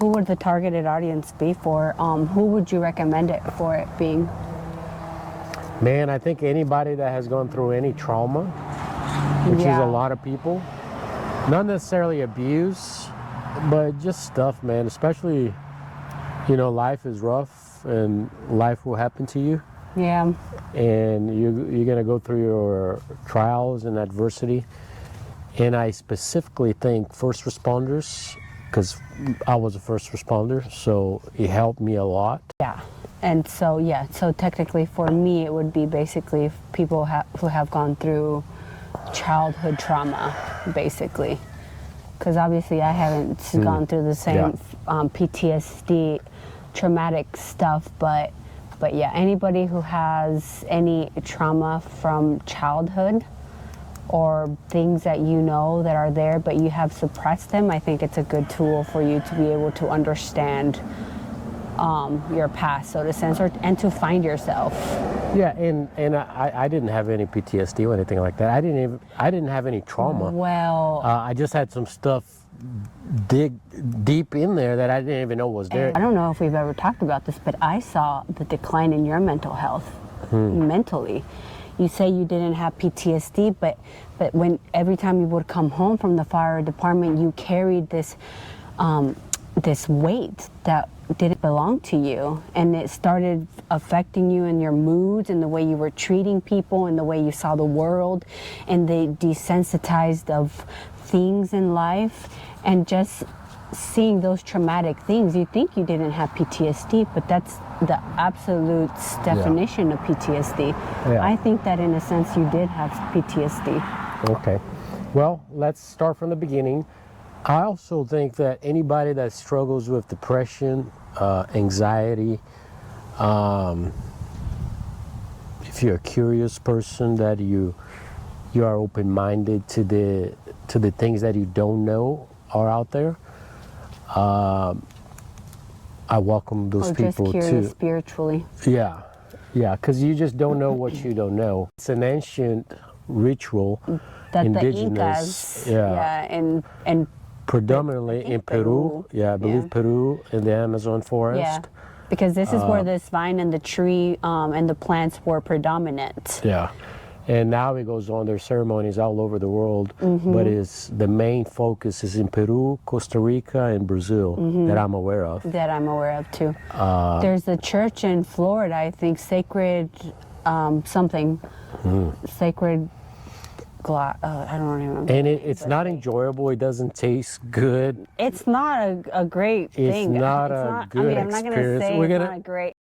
who would the targeted audience be for? Who would you recommend it for it being? Man, I think anybody that has gone through any trauma, which is a lot of people, not necessarily abuse, but just stuff, man. Especially, you know, life is rough and life will happen to you. Yeah. And you're going to go through your trials and adversity. And I specifically think first responders, because I was a first responder, so it helped me a lot. Yeah. And so, yeah, so technically for me, it would be basically people who have gone through childhood trauma, basically. Because obviously I haven't gone through the same PTSD traumatic stuff, but yeah, anybody who has any trauma from childhood or things that you know that are there but you have suppressed them, I think it's a good tool for you to be able to understand your past, so to say, and to find yourself. Yeah, and I didn't have any PTSD or anything like that. I didn't have any trauma. Well, I just had some stuff dig deep in there that I didn't even know was there. I don't know if we've ever talked about this, but I saw the decline in your mental health, mentally. You say you didn't have PTSD, but when every time you would come home from the fire department, you carried this this weight that didn't belong to you, and it started affecting you in your moods and the way you were treating people and the way you saw the world, and they desensitized of things in life, and just seeing those traumatic things. You think you didn't have PTSD, but that's the absolute definition of PTSD. Yeah. I think that in a sense you did have PTSD. Okay, well, let's start from the beginning. I also think that anybody that struggles with depression, anxiety, if you're a curious person, that you are open-minded to the things that you don't know are out there, I welcome those people too. Just curious spiritually. Yeah, because you just don't know what you don't know. It's an ancient ritual, that indigenous, the Incas, and predominantly in Peru. I believe Peru in the Amazon forest. Yeah, because this is where this vine and the tree and the plants were predominant. Yeah, and now it goes on. There's ceremonies all over the world, but the main focus is in Peru, Costa Rica, and Brazil that I'm aware of. That I'm aware of too. There's a church in Florida, I think, Sacred Sacred. I don't remember. And it's not enjoyable. It doesn't taste good. It's not a great thing. It's not a good experience. I'm not going to say it's not a great